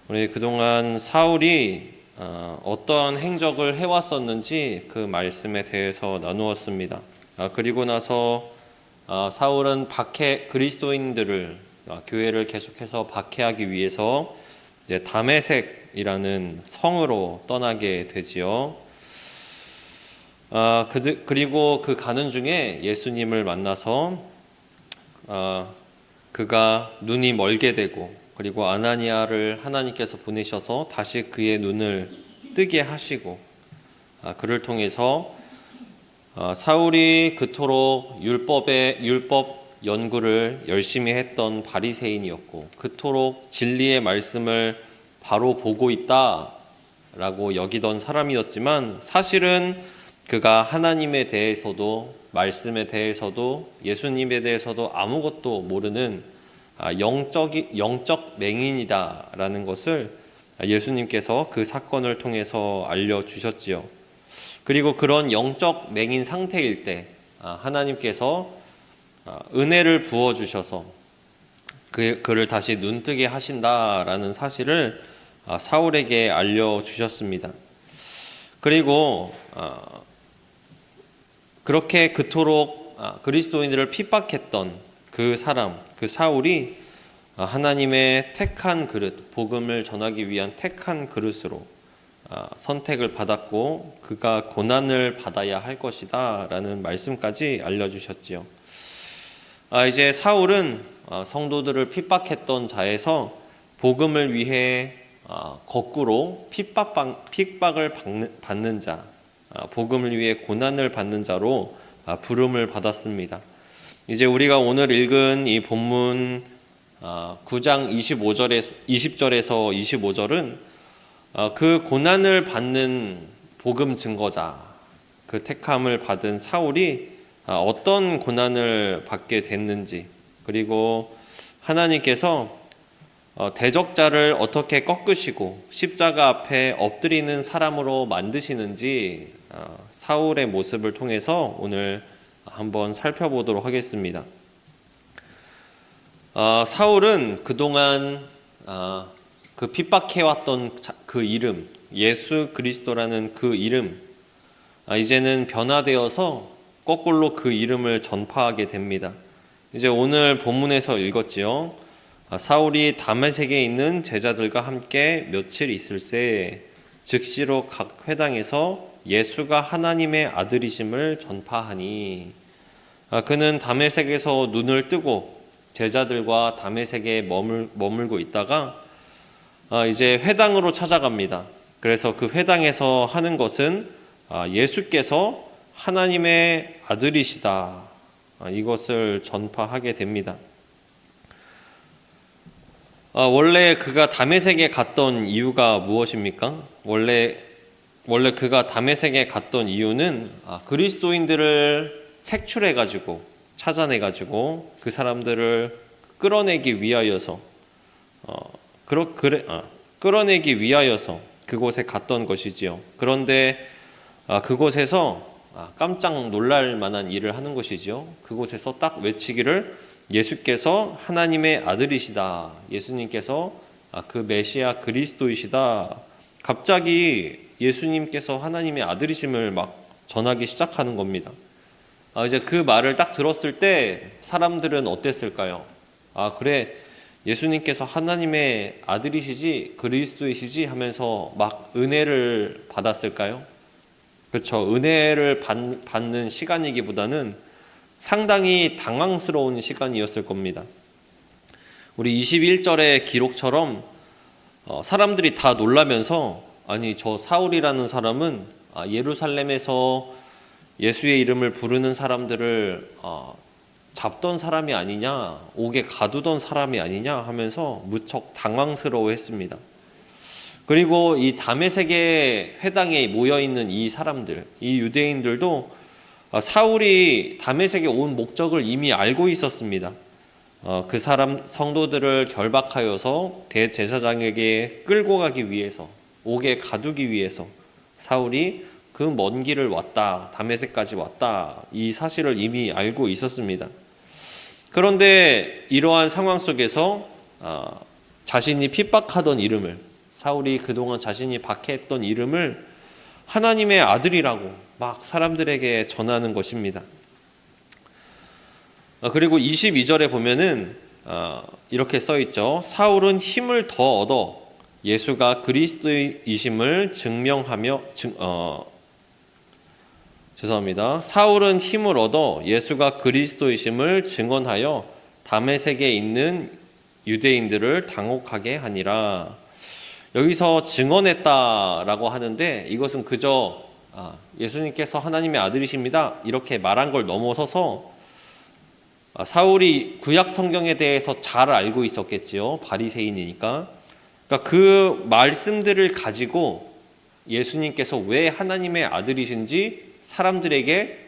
우리 그동안 사울이 어떠한 행적을 해왔었는지 그 말씀에 대해서 나누었습니다. 그리고 나서 사울은 그리스도인들을 교회를 계속해서 박해하기 위해서 이제 다메섹이라는 성으로 떠나게 되지요. 그리고 그 가는 중에 예수님을 만나서 그가 눈이 멀게 되고, 그리고 아나니아를 하나님께서 보내셔서 다시 그의 눈을 뜨게 하시고, 그를 통해서 사울이 그토록 율법 연구를 열심히 했던 바리새인이었고, 그토록 진리의 말씀을 바로 보고 있다라고 여기던 사람이었지만, 사실은 그가 하나님에 대해서도, 말씀에 대해서도, 예수님에 대해서도 아무것도 모르는 영적 맹인이다라는 것을 예수님께서 그 사건을 통해서 알려주셨지요. 그리고 그런 영적 맹인 상태일 때 하나님께서 은혜를 부어주셔서 그를 다시 눈뜨게 하신다라는 사실을 사울에게 알려주셨습니다. 그리고 그렇게 그토록 그리스도인들을 핍박했던 그 사울이 하나님의 택한 그릇, 복음을 전하기 위한 택한 그릇으로 선택을 받았고, 그가 고난을 받아야 할 것이다 라는 말씀까지 알려주셨지요. 이제 사울은 성도들을 핍박했던 자에서 복음을 위해 거꾸로 핍박을 받는 자, 복음을 위해 고난을 받는 자로 부름을 받았습니다. 이제 우리가 오늘 읽은 이 본문 9장 20절에서 25절은 그 고난을 받는 복음 증거자, 그 택함을 받은 사울이 어떤 고난을 받게 됐는지, 그리고 하나님께서 대적자를 어떻게 꺾으시고 십자가 앞에 엎드리는 사람으로 만드시는지 사울의 모습을 통해서 오늘 한번 살펴보도록 하겠습니다. 사울은 그동안 그 핍박해왔던 그 이름, 예수 그리스도라는 그 이름, 이제는 변화되어서 거꾸로 그 이름을 전파하게 됩니다. 이제 오늘 본문에서 읽었지요. 사울이 다메섹에 있는 제자들과 함께 며칠 있을새 즉시로 각 회당에서 예수가 하나님의 아들이심을 전파하니, 그는 다메섹에서 눈을 뜨고 제자들과 다메섹에 머물고 있다가 이제 회당으로 찾아갑니다. 그래서 그 회당에서 하는 것은 예수께서 하나님의 아들이시다, 이것을 전파하게 됩니다. 원래 그가 다메섹에 갔던 이유가 무엇입니까? 원래 그가 다메섹에 갔던 이유는 그리스도인들을 색출해가지고, 찾아내가지고 그 사람들을 끌어내기 위하여서 그곳에 갔던 것이지요. 그런데 그곳에서 깜짝 놀랄 만한 일을 하는 것이지요. 그곳에서 딱 외치기를, 예수께서 하나님의 아들이시다, 예수님께서 그 메시아 그리스도이시다, 갑자기 예수님께서 하나님의 아들이심을 막 전하기 시작하는 겁니다. 이제 그 말을 딱 들었을 때 사람들은 어땠을까요? 그래, 예수님께서 하나님의 아들이시지 그리스도이시지 하면서 막 은혜를 받았을까요? 그렇죠. 은혜를 받는 시간이기보다는 상당히 당황스러운 시간이었을 겁니다. 우리 21절의 기록처럼 사람들이 다 놀라면서, 아니 저 사울이라는 사람은 예루살렘에서 예수의 이름을 부르는 사람들을 잡던 사람이 아니냐, 옥에 가두던 사람이 아니냐 하면서 무척 당황스러워했습니다. 그리고 이 다메섹의 회당에 모여있는 이 사람들, 이 유대인들도 사울이 다메섹에 온 목적을 이미 알고 있었습니다. 그 성도들을 결박하여서 대제사장에게 끌고 가기 위해서, 옥에 가두기 위해서 사울이 그 먼 길을 왔다, 다메섹까지 왔다, 이 사실을 이미 알고 있었습니다. 그런데 이러한 상황 속에서 자신이 핍박하던 이름을, 사울이 그동안 자신이 박해했던 이름을 하나님의 아들이라고 막 사람들에게 전하는 것입니다. 그리고 22절에 보면은 이렇게 써 있죠. 사울은 힘을 더 얻어 예수가 그리스도이심을 증명하며 사울은 힘을 얻어 예수가 그리스도이심을 증언하여 다메섹에 있는 유대인들을 당혹하게 하니라. 여기서 증언했다라고 하는데 이것은 그저 예수님께서 하나님의 아들이십니다 이렇게 말한 걸 넘어서서 사울이 구약 성경에 대해서 잘 알고 있었겠지요. 바리새인이니까. 그러니까 그 말씀들을 가지고 예수님께서 왜 하나님의 아들이신지 사람들에게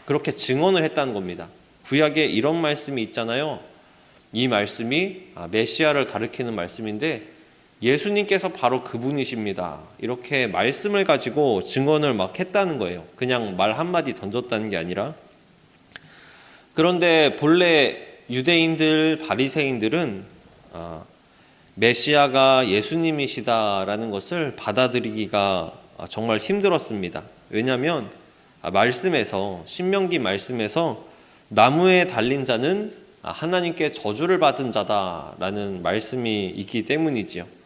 그렇게 증언을 했다는 겁니다. 구약에 이런 말씀이 있잖아요. 이 말씀이 메시아를 가리키는 말씀인데 예수님께서 바로 그분이십니다. 이렇게 말씀을 가지고 증언을 막 했다는 거예요. 그냥 말 한마디 던졌다는 게 아니라. 그런데 본래 유대인들, 바리새인들은 메시아가 예수님이시다라는 것을 받아들이기가 정말 힘들었습니다. 왜냐하면 말씀에서, 신명기 말씀에서 나무에 달린 자는 하나님께 저주를 받은 자다라는 말씀이 있기 때문이지요.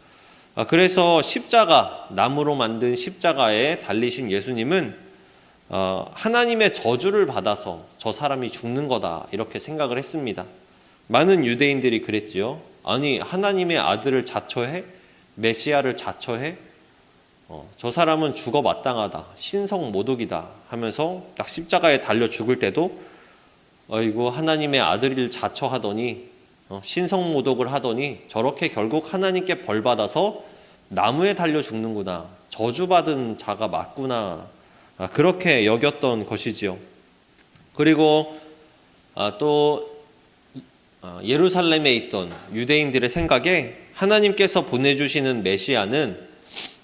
그래서 십자가, 나무로 만든 십자가에 달리신 예수님은 하나님의 저주를 받아서 저 사람이 죽는 거다 이렇게 생각을 했습니다. 많은 유대인들이 그랬지요. 아니 하나님의 아들을 자처해? 메시아를 자처해? 저 사람은 죽어 마땅하다. 신성모독이다 하면서 딱 십자가에 달려 죽을 때도 이거 하나님의 아들을 자처하더니 신성모독을 하더니 저렇게 결국 하나님께 벌받아서 나무에 달려 죽는구나. 저주받은 자가 맞구나. 그렇게 여겼던 것이지요. 그리고 또 예루살렘에 있던 유대인들의 생각에 하나님께서 보내주시는 메시아는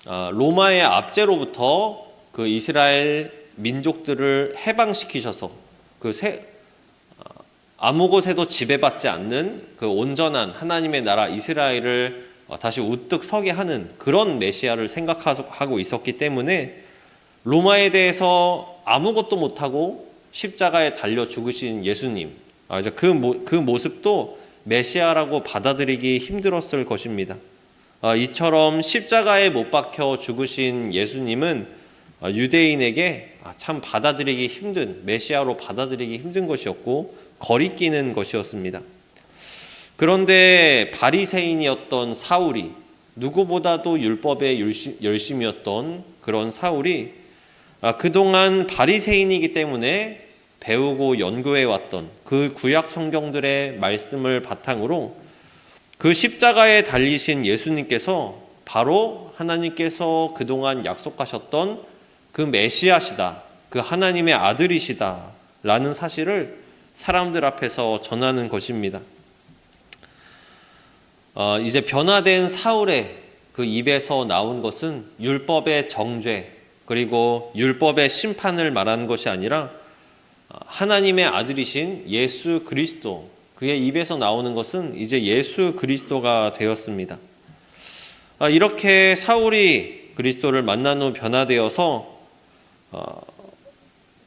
로마의 압제로부터 그 이스라엘 민족들을 해방시키셔서 아무 곳에도 지배받지 않는 그 온전한 하나님의 나라 이스라엘을 다시 우뚝 서게 하는 그런 메시아를 생각하고 있었기 때문에 로마에 대해서 아무것도 못하고 십자가에 달려 죽으신 예수님, 그 모습도 메시아라고 받아들이기 힘들었을 것입니다. 이처럼 십자가에 못 박혀 죽으신 예수님은 유대인에게 참 받아들이기 힘든, 메시아로 받아들이기 힘든 것이었고 거리끼는 것이었습니다. 그런데 바리새인이었던 사울이, 누구보다도 율법에 열심이었던 그런 사울이 그동안 바리새인이기 때문에 배우고 연구해왔던 그 구약 성경들의 말씀을 바탕으로 그 십자가에 달리신 예수님께서 바로 하나님께서 그동안 약속하셨던 그 메시아시다, 그 하나님의 아들이시다 라는 사실을 사람들 앞에서 전하는 것입니다. 이제 변화된 사울의 그 입에서 나온 것은 율법의 정죄 그리고 율법의 심판을 말하는 것이 아니라 하나님의 아들이신 예수 그리스도, 그의 입에서 나오는 것은 이제 예수 그리스도가 되었습니다. 이렇게 사울이 그리스도를 만난 후 변화되어서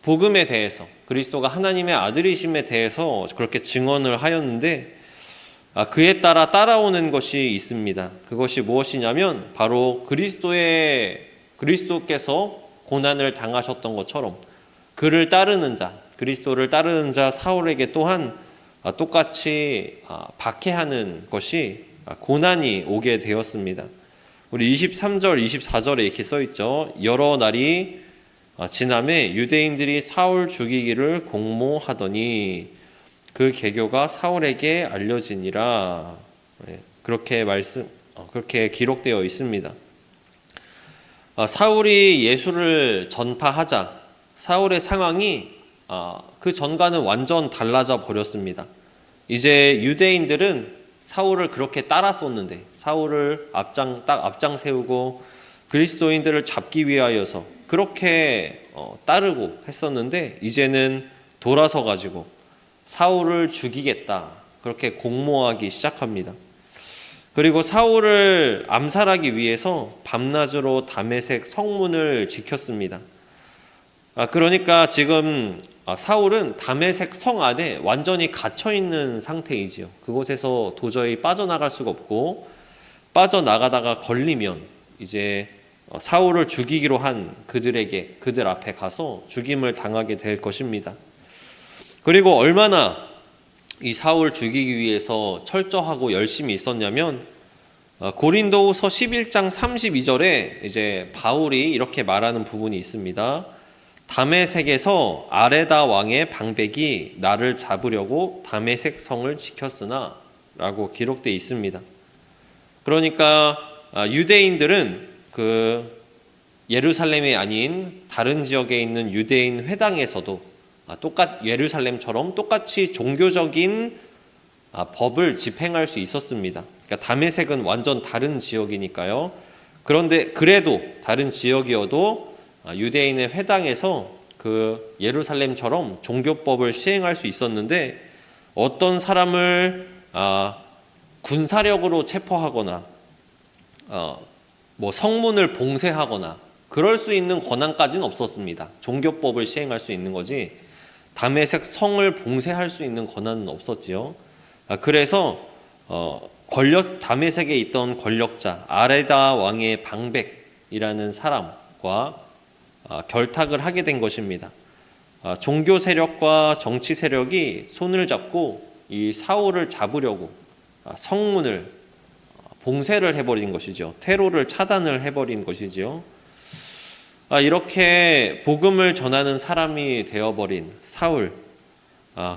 복음에 대해서, 그리스도가 하나님의 아들이심에 대해서 그렇게 증언을 하였는데 그에 따라오는 것이 있습니다. 그것이 무엇이냐면 바로 그리스도께서 고난을 당하셨던 것처럼 그를 따르는 자, 그리스도를 따르는 자 사울에게 또한 똑같이 박해하는 것이 고난이 오게 되었습니다. 우리 23절, 24절에 이렇게 써 있죠. 여러 날이 지남에 유대인들이 사울 죽이기를 공모하더니 그 계교가 사울에게 알려지니라. 그렇게 기록되어 있습니다. 사울이 예수를 전파하자 사울의 상황이 그 전과는 완전 달라져 버렸습니다. 이제 유대인들은 사울을 그렇게 따랐었는데, 사울을 앞장 세우고 그리스도인들을 잡기 위하여서 그렇게 따르고 했었는데, 이제는 돌아서 가지고 사울을 죽이겠다 그렇게 공모하기 시작합니다. 그리고 사울을 암살하기 위해서 밤낮으로 다메섹 성문을 지켰습니다. 그러니까 지금 사울은 다메섹 성 안에 완전히 갇혀 있는 상태이지요. 그곳에서 도저히 빠져나갈 수가 없고, 빠져나가다가 걸리면 이제 사울을 죽이기로 한 그들 앞에 가서 죽임을 당하게 될 것입니다. 그리고 얼마나 이 사울 죽이기 위해서 철저하고 열심히 있었냐면, 고린도후서 11장 32절에 이제 바울이 이렇게 말하는 부분이 있습니다. 다메섹에서 아레다 왕의 방백이 나를 잡으려고 다메섹 성을 지켰으나 라고 기록되어 있습니다. 그러니까 유대인들은 그 예루살렘이 아닌 다른 지역에 있는 유대인 회당에서도 예루살렘처럼 똑같이 종교적인 법을 집행할 수 있었습니다. 그러니까 다메섹은 완전 다른 지역이니까요. 그런데 그래도 다른 지역이어도 유대인의 회당에서 그 예루살렘처럼 종교법을 시행할 수 있었는데, 어떤 사람을 군사력으로 체포하거나 성문을 봉쇄하거나 그럴 수 있는 권한까지는 없었습니다. 종교법을 시행할 수 있는 거지 다메섹 성을 봉쇄할 수 있는 권한은 없었지요. 그래서 다메섹에 있던 권력자 아레다 왕의 방백이라는 사람과 결탁을 하게 된 것입니다. 종교 세력과 정치 세력이 손을 잡고 이 사울을 잡으려고 성문을 봉쇄를 해버린 것이죠. 테러를 차단을 해버린 것이죠. 이렇게 복음을 전하는 사람이 되어버린 사울,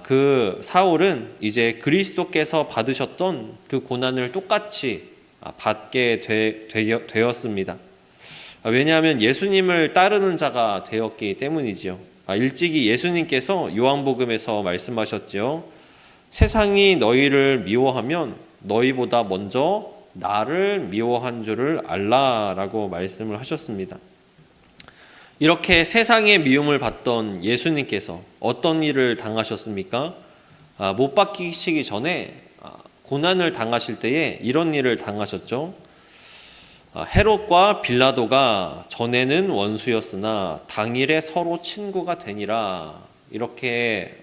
그 사울은 이제 그리스도께서 받으셨던 그 고난을 똑같이 받게 되었습니다. 왜냐하면 예수님을 따르는 자가 되었기 때문이지요. 일찍이 예수님께서 요한복음에서 말씀하셨지요. 세상이 너희를 미워하면 너희보다 먼저 나를 미워한 줄을 알라라고 말씀을 하셨습니다. 이렇게 세상의 미움을 받던 예수님께서 어떤 일을 당하셨습니까? 못 박히시기 전에 고난을 당하실 때에 이런 일을 당하셨죠. 헤롯과 빌라도가 전에는 원수였으나 당일에 서로 친구가 되니라. 이렇게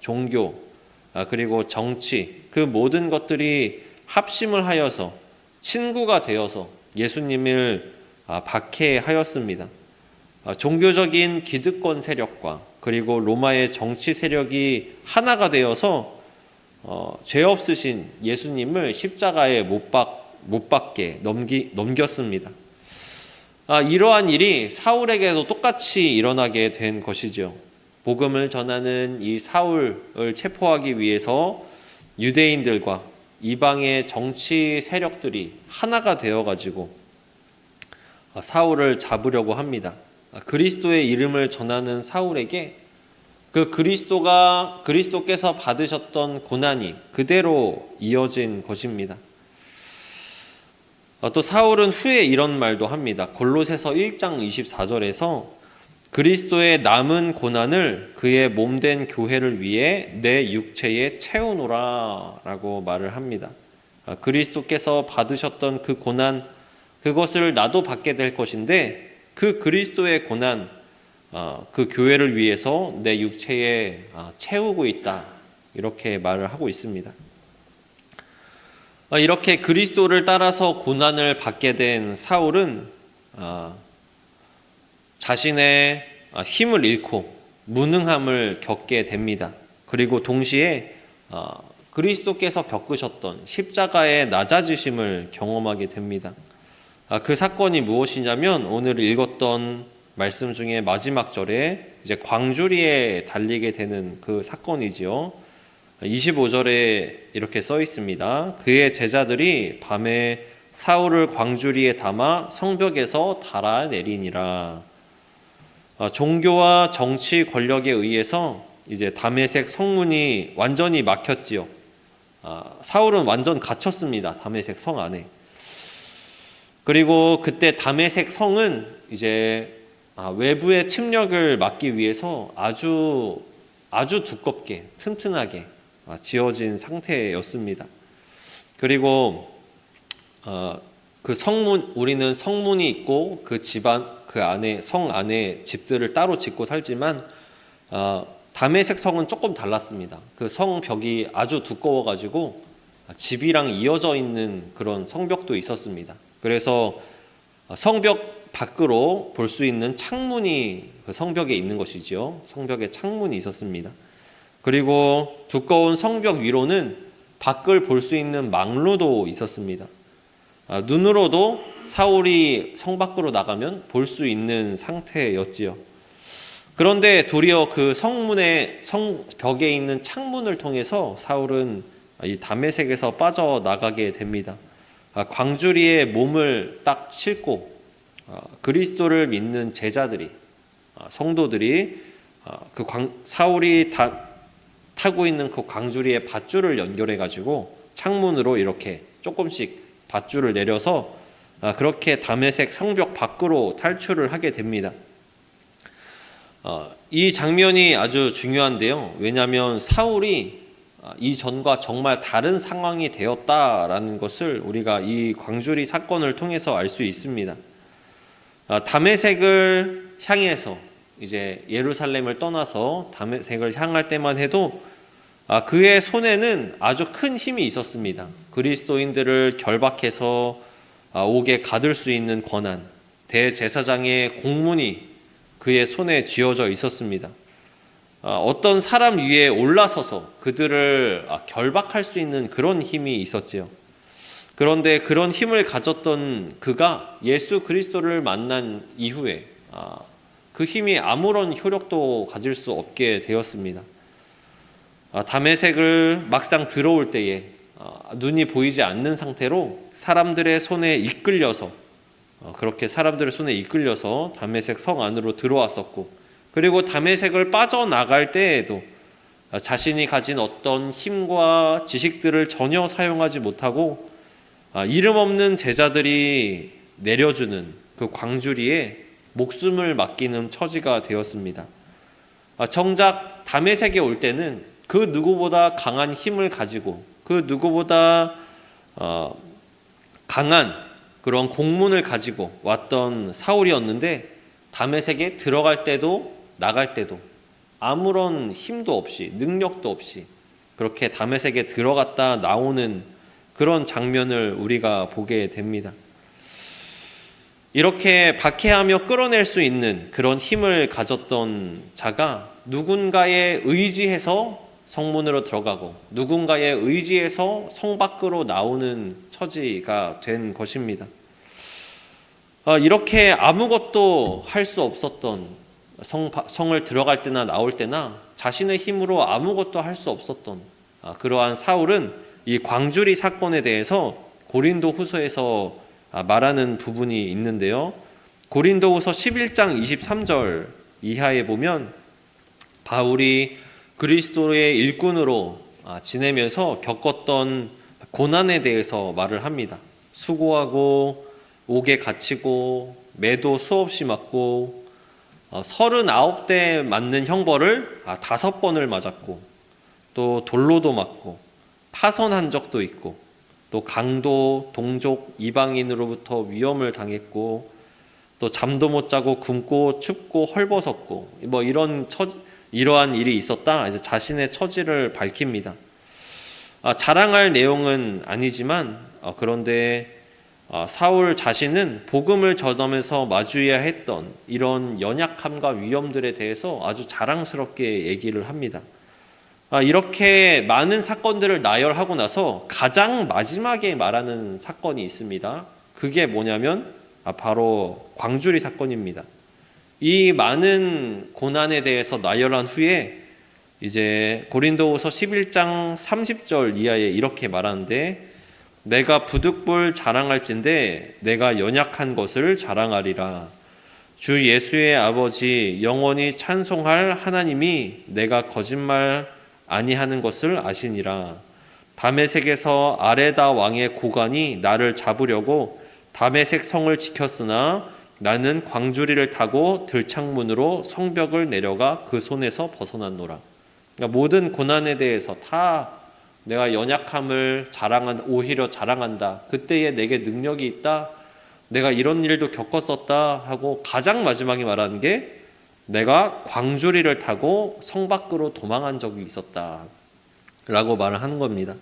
종교 그리고 정치 그 모든 것들이 합심을 하여서 친구가 되어서 예수님을 박해하였습니다. 종교적인 기득권 세력과 그리고 로마의 정치 세력이 하나가 되어서 죄 없으신 예수님을 십자가에 못 박게 넘겼습니다. 이러한 일이 사울에게도 똑같이 일어나게 된 것이죠. 복음을 전하는 이 사울을 체포하기 위해서 유대인들과 이방의 정치 세력들이 하나가 되어가지고 사울을 잡으려고 합니다. 그리스도의 이름을 전하는 사울에게 그 그리스도께서 받으셨던 고난이 그대로 이어진 것입니다. 또 사울은 후에 이런 말도 합니다. 골로새서 1장 24절에서 그리스도의 남은 고난을 그의 몸된 교회를 위해 내 육체에 채우노라 라고 말을 합니다. 그리스도께서 받으셨던 그 고난, 그것을 나도 받게 될 것인데 그 그리스도의 고난, 그 교회를 위해서 내 육체에 채우고 있다, 이렇게 말을 하고 있습니다. 이렇게 그리스도를 따라서 고난을 받게 된 사울은 자신의 힘을 잃고 무능함을 겪게 됩니다. 그리고 동시에 그리스도께서 겪으셨던 십자가의 낮아지심을 경험하게 됩니다. 그 사건이 무엇이냐면 오늘 읽었던 말씀 중에 마지막 절에 이제 광주리에 달리게 되는 그 사건이지요. 25절에 이렇게 써 있습니다. 그의 제자들이 밤에 사울을 광주리에 담아 성벽에서 달아내리니라. 종교와 정치 권력에 의해서 이제 다메섹 성문이 완전히 막혔지요. 사울은 완전 갇혔습니다. 다메섹 성 안에. 그리고 그때 다메섹 성은 이제 외부의 침략을 막기 위해서 아주 두껍게 튼튼하게 지어진 상태였습니다. 그리고 그 성문, 우리는 성문이 있고 그 집안, 그 안에, 성 안에 집들을 따로 짓고 살지만 다메섹 성은 조금 달랐습니다. 그 성벽이 아주 두꺼워가지고 집이랑 이어져 있는 그런 성벽도 있었습니다. 그래서 성벽 밖으로 볼 수 있는 창문이 그 성벽에 있는 것이지요. 성벽에 창문이 있었습니다. 그리고 두꺼운 성벽 위로는 밖을 볼 수 있는 망루도 있었습니다. 눈으로도 사울이 성 밖으로 나가면 볼 수 있는 상태였지요. 그런데 도리어 그 성벽에 있는 창문을 통해서 사울은 이 다메섹에서 빠져나가게 됩니다. 광주리에 몸을 딱 싣고 그리스도를 믿는 제자들이, 성도들이 사울이 타고 있는 그 광주리에 밧줄을 연결해 가지고 창문으로 이렇게 조금씩 밧줄을 내려서 그렇게 다메섹 성벽 밖으로 탈출을 하게 됩니다. 이 장면이 아주 중요한데요. 왜냐하면 사울이 이전과 정말 다른 상황이 되었다라는 것을 우리가 이 광주리 사건을 통해서 알 수 있습니다. 다메섹을 향해서 이제 예루살렘을 떠나서 다메섹을 향할 때만 해도 그의 손에는 아주 큰 힘이 있었습니다. 그리스도인들을 결박해서 옥에 가둘 수 있는 권한, 대제사장의 공문이 그의 손에 쥐어져 있었습니다. 어떤 사람 위에 올라서서 그들을 결박할 수 있는 그런 힘이 있었지요. 그런데 그런 힘을 가졌던 그가 예수 그리스도를 만난 이후에 그 힘이 아무런 효력도 가질 수 없게 되었습니다. 다메섹을 막상 들어올 때에 눈이 보이지 않는 상태로 사람들의 손에 이끌려서 그렇게 사람들의 손에 이끌려서 다메섹 성 안으로 들어왔었고, 그리고 다메섹을 빠져나갈 때에도 자신이 가진 어떤 힘과 지식들을 전혀 사용하지 못하고 이름 없는 제자들이 내려주는 그 광주리에 목숨을 맡기는 처지가 되었습니다. 정작 다메섹에 올 때는 그 누구보다 강한 힘을 가지고 그 누구보다 강한 그런 공문을 가지고 왔던 사울이었는데, 다메섹에 들어갈 때도 나갈 때도 아무런 힘도 없이 능력도 없이 그렇게 다메섹에 들어갔다 나오는 그런 장면을 우리가 보게 됩니다. 이렇게 박해하며 끌어낼 수 있는 그런 힘을 가졌던 자가 누군가에 의지해서 성문으로 들어가고 누군가에 의지해서 성 밖으로 나오는 처지가 된 것입니다. 이렇게 아무것도 할 수 없었던 성을 들어갈 때나 나올 때나 자신의 힘으로 아무것도 할 수 없었던 그러한 사울은 이 광주리 사건에 대해서 고린도 후서에서 말하는 부분이 있는데요. 고린도 후서 11장 23절 이하에 보면 바울이 그리스도의 일꾼으로 지내면서 겪었던 고난에 대해서 말을 합니다. 수고하고 옥에 갇히고 매도 수없이 맞고 39대 맞는 형벌을 5번을 맞았고, 또 돌로도 맞고 파선한 적도 있고, 또 강도, 동족, 이방인으로부터 위험을 당했고, 또 잠도 못 자고 굶고 춥고 헐벗었고, 뭐 이러한 일이 있었다. 이제 자신의 처지를 밝힙니다. 자랑할 내용은 아니지만 그런데 사울 자신은 복음을 전하면서 마주해야 했던 이런 연약함과 위험들에 대해서 아주 자랑스럽게 얘기를 합니다. 이렇게 많은 사건들을 나열하고 나서 가장 마지막에 말하는 사건이 있습니다. 그게 뭐냐면 바로 광주리 사건입니다. 이 많은 고난에 대해서 나열한 후에 이제 고린도후서 11장 30절 이하에 이렇게 말하는데, 내가 부득불 자랑할진대 내가 연약한 것을 자랑하리라. 주 예수의 아버지 영원히 찬송할 하나님이 내가 거짓말 아니하는 것을 아시니라. 다메섹에서 아레다 왕의 고관이 나를 잡으려고 다메섹 성을 지켰으나 나는 광주리를 타고 들창문으로 성벽을 내려가 그 손에서 벗어났노라. 그러니까 모든 고난에 대해서 다 내가 연약함을 오히려 자랑한다. 그때에 내게 능력이 있다. 내가 이런 일도 겪었었다 하고 가장 마지막에 말하는 게 내가 광주리를 타고 성 밖으로 도망한 적이 있었다 라고 말을 하는 겁니다.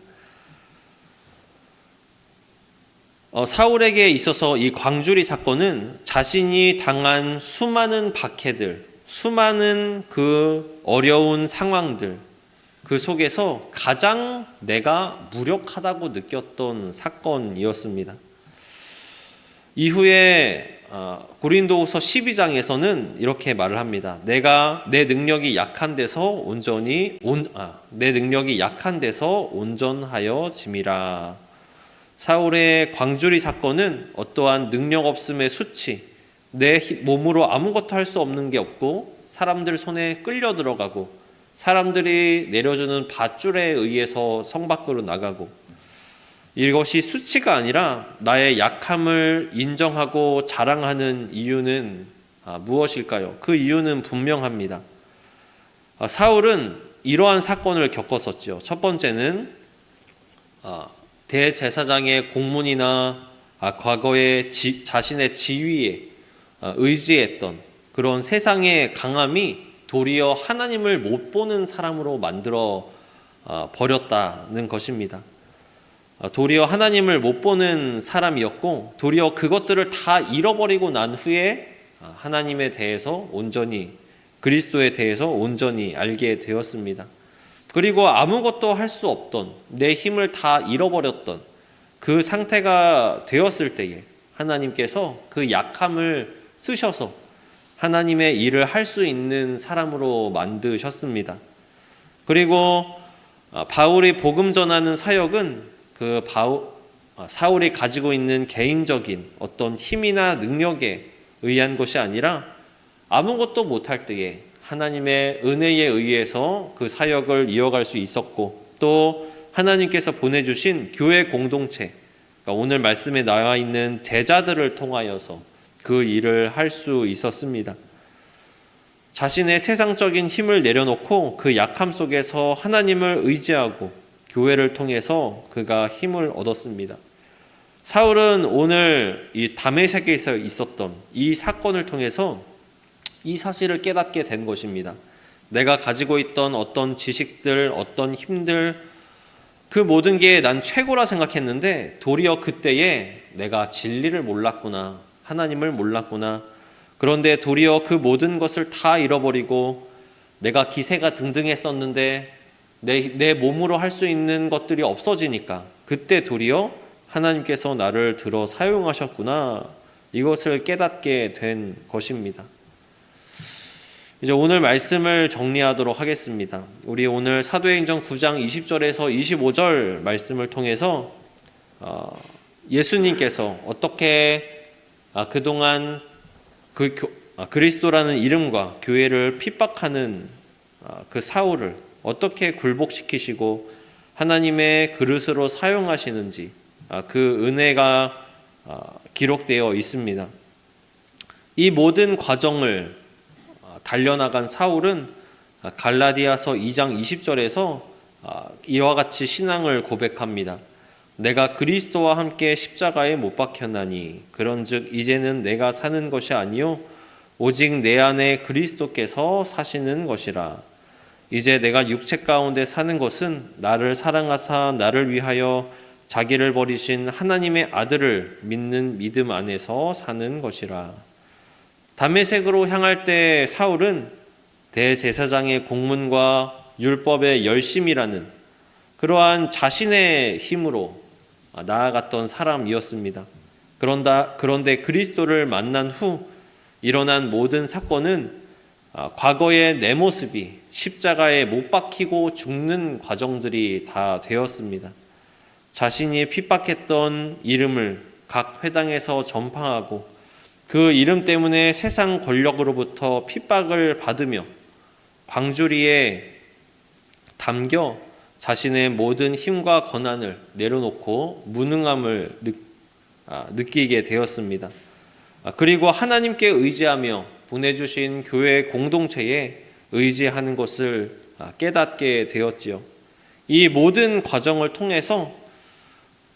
사울에게 있어서 이 광주리 사건은 자신이 당한 수많은 박해들, 수많은 그 어려운 상황들, 그 속에서 가장 내가 무력하다고 느꼈던 사건이었습니다. 이후에 고린도후서 12장에서는 이렇게 말을 합니다. 내 능력이 약한 데서 온전하여 짐이라. 사울의 광주리 사건은 어떠한 능력 없음의 수치, 내 몸으로 아무것도 할 수 없는 게 없고 사람들 손에 끌려 들어가고 사람들이 내려주는 밧줄에 의해서 성 밖으로 나가고, 이것이 수치가 아니라 나의 약함을 인정하고 자랑하는 이유는 무엇일까요? 그 이유는 분명합니다. 사울은 이러한 사건을 겪었었죠. 첫 번째는 대제사장의 공문이나 과거에 자신의 지위에 의지했던 그런 세상의 강함이 도리어 하나님을 못 보는 사람으로 만들어 버렸다는 것입니다. 도리어 하나님을 못 보는 사람이었고, 도리어 그것들을 다 잃어버리고 난 후에 하나님에 대해서 온전히, 그리스도에 대해서 온전히 알게 되었습니다. 그리고 아무것도 할 수 없던, 내 힘을 다 잃어버렸던 그 상태가 되었을 때에 하나님께서 그 약함을 쓰셔서 하나님의 일을 할 수 있는 사람으로 만드셨습니다. 그리고 바울이 복음 전하는 사역은 사울이 가지고 있는 개인적인 어떤 힘이나 능력에 의한 것이 아니라 아무것도 못할 때에 하나님의 은혜에 의해서 그 사역을 이어갈 수 있었고, 또 하나님께서 보내주신 교회 공동체, 그러니까 오늘 말씀에 나와 있는 제자들을 통하여서 그 일을 할 수 있었습니다. 자신의 세상적인 힘을 내려놓고 그 약함 속에서 하나님을 의지하고 교회를 통해서 그가 힘을 얻었습니다. 사울은 오늘 이 다메섹에서 있었던 이 사건을 통해서 이 사실을 깨닫게 된 것입니다. 내가 가지고 있던 어떤 지식들, 어떤 힘들, 그 모든 게 난 최고라 생각했는데 도리어 그때에 내가 진리를 몰랐구나, 하나님을 몰랐구나. 그런데 도리어 그 모든 것을 다 잃어버리고 내가 기세가 등등했었는데 내 몸으로 할 수 있는 것들이 없어지니까 그때 도리어 하나님께서 나를 들어 사용하셨구나, 이것을 깨닫게 된 것입니다. 이제 오늘 말씀을 정리하도록 하겠습니다. 우리 오늘 사도행전 9장 20절에서 25절 말씀을 통해서 예수님께서 어떻게 그동안 그리스도라는 이름과 교회를 핍박하는 그 사울을 어떻게 굴복시키시고 하나님의 그릇으로 사용하시는지 그 은혜가 기록되어 있습니다. 이 모든 과정을 달려나간 사울은 갈라디아서 2장 20절에서 이와 같이 신앙을 고백합니다. 내가 그리스도와 함께 십자가에 못 박혔나니 그런즉 이제는 내가 사는 것이 아니요 오직 내 안에 그리스도께서 사시는 것이라. 이제 내가 육체 가운데 사는 것은 나를 사랑하사 나를 위하여 자기를 버리신 하나님의 아들을 믿는 믿음 안에서 사는 것이라. 다메섹으로 향할 때 사울은 대제사장의 공문과 율법의 열심이라는 그러한 자신의 힘으로 나아갔던 사람이었습니다. 그런데 그리스도를 만난 후 일어난 모든 사건은 과거의 내 모습이 십자가에 못 박히고 죽는 과정들이 다 되었습니다. 자신이 핍박했던 이름을 각 회당에서 전파하고 그 이름 때문에 세상 권력으로부터 핍박을 받으며 광주리에 담겨 자신의 모든 힘과 권한을 내려놓고 무능함을 느끼게 되었습니다. 그리고 하나님께 의지하며 보내주신 교회 공동체에 의지하는 것을 깨닫게 되었지요. 이 모든 과정을 통해서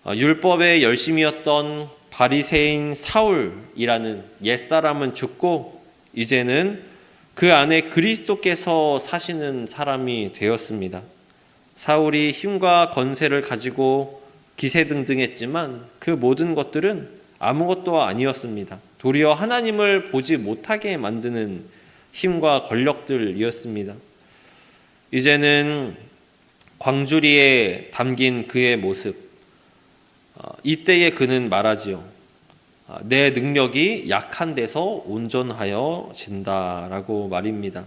율법의 열심이었던 바리새인 사울이라는 옛사람은 죽고 이제는 그 안에 그리스도께서 사시는 사람이 되었습니다. 사울이 힘과 권세를 가지고 기세등등했지만 그 모든 것들은 아무것도 아니었습니다. 도리어 하나님을 보지 못하게 만드는 힘과 권력들이었습니다. 이제는 광주리에 담긴 그의 모습, 이때에 그는 말하지요. 내 능력이 약한 데서 온전하여진다라고 말입니다.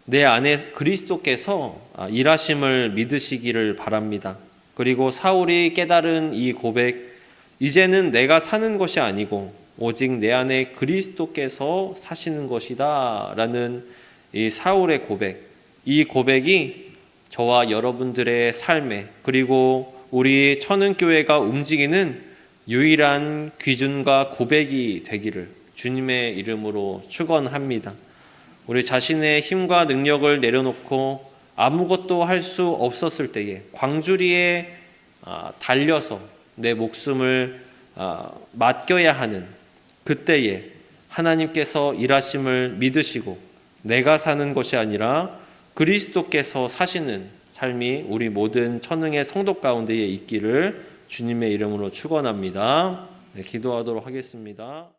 내 안에 그리스도께서 일하심을 믿으시기를 바랍니다. 그리고 사울이 깨달은 이 고백, 이제는 내가 사는 것이 아니고 오직 내 안에 그리스도께서 사시는 것이다 라는 이 사울의 고백, 이 고백이 저와 여러분들의 삶에 그리고 우리 천은교회가 움직이는 유일한 기준과 고백이 되기를 주님의 이름으로 축원합니다. 우리 자신의 힘과 능력을 내려놓고 아무것도 할 수 없었을 때에 광주리에 달려서 내 목숨을 맡겨야 하는 그때에 하나님께서 일하심을 믿으시고 내가 사는 것이 아니라 그리스도께서 사시는 삶이 우리 모든 천흥의 성도 가운데에 있기를 주님의 이름으로 축원합니다. 네, 기도하도록 하겠습니다.